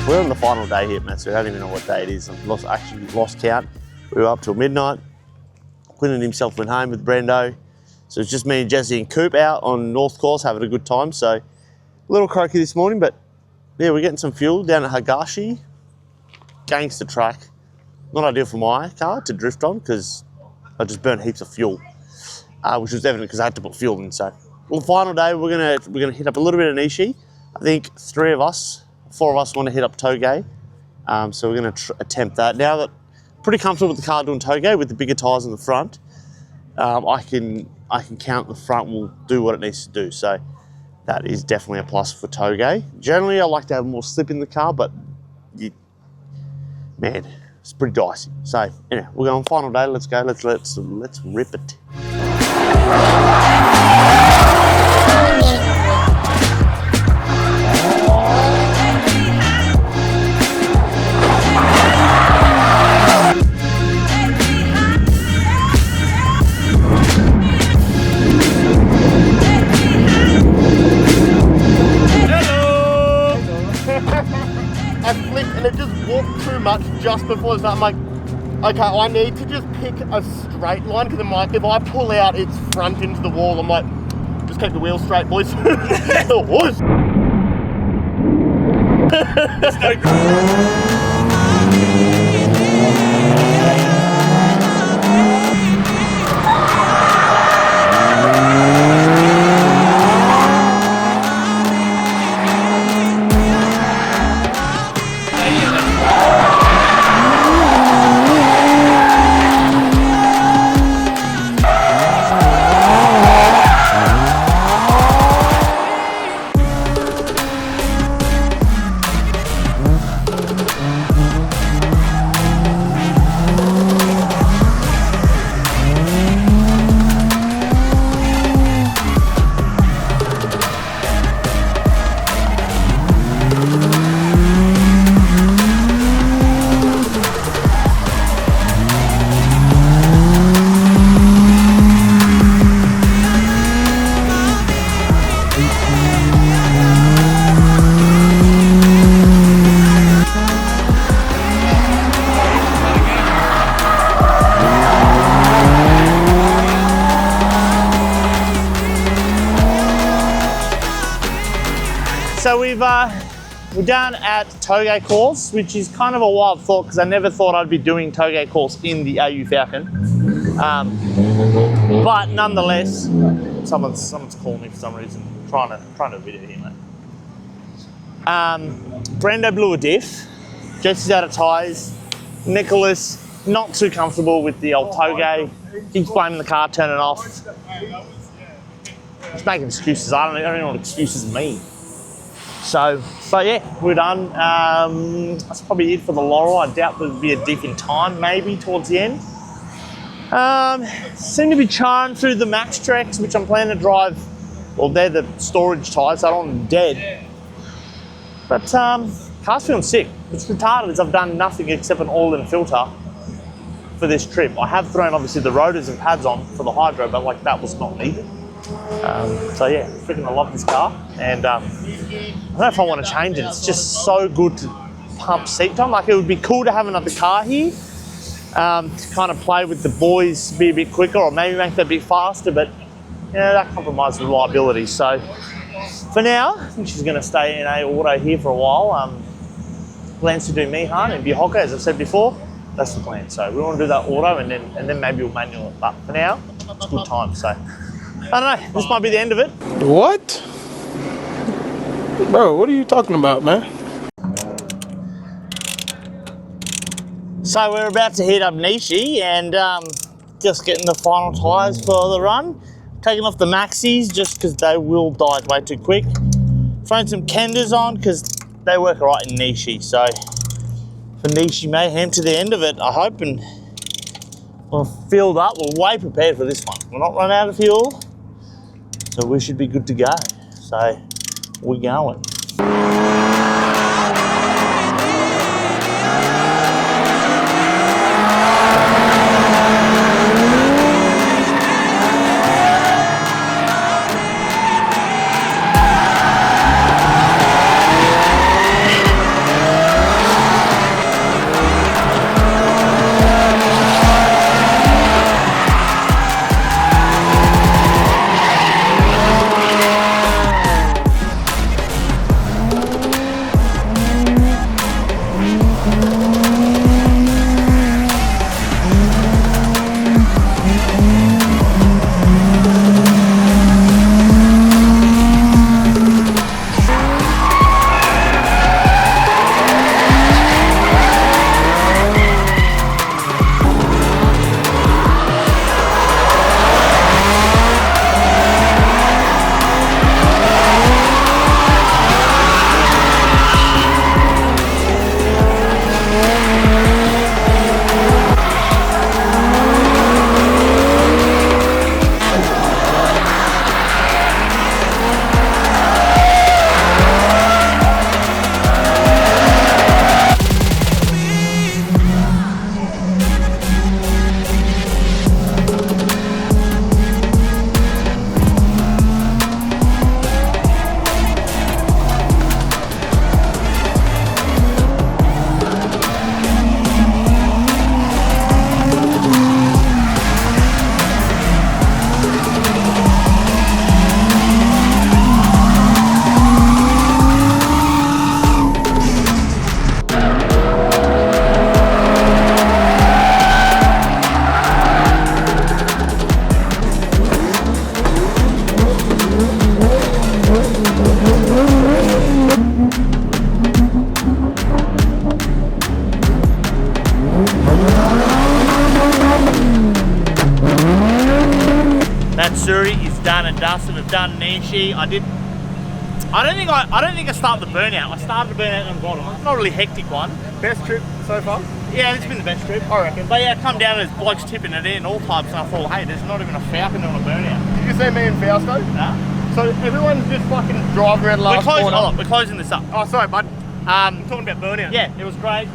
We're on the final day here at Matsuri. I don't even know what day it is. I've actually lost count. We were up till midnight. Quinn himself went home with Brendo. So it's just me and Jesse and Coop out on North Course having a good time. So a little croaky this morning, but yeah, we're getting some fuel down at Higashi. Gangster track. Not ideal for my car to drift on because I just burned heaps of fuel, which was evident because I had to put fuel in. So well, the final day, we're gonna hit up a little bit of Nishi. I think 4 of us want to hit up Touge. So we're gonna attempt that. Now that I'm pretty comfortable with the car doing Touge with the bigger tyres in the front, I can count the front will do what it needs to do. So that is definitely a plus for Touge. Generally, I like to have more slip in the car, but man, it's pretty dicey. So anyway, we're going final day. Let's go. Let's rip it. I flipped and it just walked too much just before the start. I'm like, okay, I need to just pick a straight line because I'm like, if I pull out its front into the wall, I'm like, just keep the wheel straight, boys. Whoosh. So we're down at Touge course, which is kind of a wild thought because I never thought I'd be doing Touge course in the AU Falcon. But nonetheless, someone's calling me for some reason, trying to video here, mate. Brendo blew a diff. Jesse's out of tyres. Nicholas not too comfortable with the old Touge. Keeps blaming the car, turning off. He's making excuses. I don't even know what excuses mean. So, but yeah, we're done. That's probably it for the Laurel. I doubt there'll be a diff in time, maybe towards the end. Seem to be charring through the Max Treks, which I'm planning to drive. Well, they're the storage tyres, so I don't want them dead. But car's feeling sick. What's retarded is I've done nothing except an all-in filter for this trip. I have thrown obviously the rotors and pads on for the hydro, but like that was not needed. So yeah, freaking I love this car, and I don't know if I want to change it. It's just so good to pump seat time. Like it would be cool to have another car here to kind of play with the boys, be a bit quicker, or maybe make that a bit faster. But yeah, that compromises reliability. So for now, I think she's going to stay in AuHouse here for a while. Plans to do Mihan and Bihoka, as I've said before. That's the plan. So we want to do that auto, and then maybe we'll manual it. But for now, it's a good time. So I don't know, this might be the end of it. What? Bro, what are you talking about, man? So we're about to hit up Nishi and just getting the final tyres for the run. Taking off the maxis just because they will die way too quick. Throwing some Kenders on because they work right in Nishi. So for Nishi Mayhem to the end of it, I hope, and we're filled up. We're way prepared for this one. We're not running out of fuel. So we should be good to go. So we're going. is done and dusted. We've done Nishi. I don't think I started the burnout. I started the burnout on the bottom. It's not a really hectic one. Best trip so far? Yeah, it's been the best trip. I reckon. But yeah, come down and there's blokes tipping it in all types, and I thought, hey, there's not even a falcon on a burnout. Did you see me and Fausto? Nah. So everyone's just fucking driving around last corner. We're closing this up. Oh, sorry, bud. I'm talking about burnout. Yeah, it was great.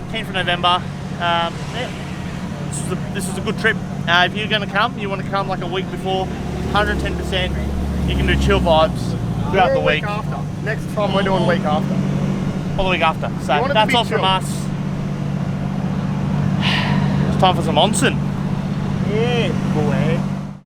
10th of November. Yeah. This was a good trip. If you're going to come, you want to come like a week before, 110%. You can do chill vibes throughout the week. After. Next time we're doing week after. Or the week after. So that's all from chill. us. It's time for some onsen. Yeah, boy.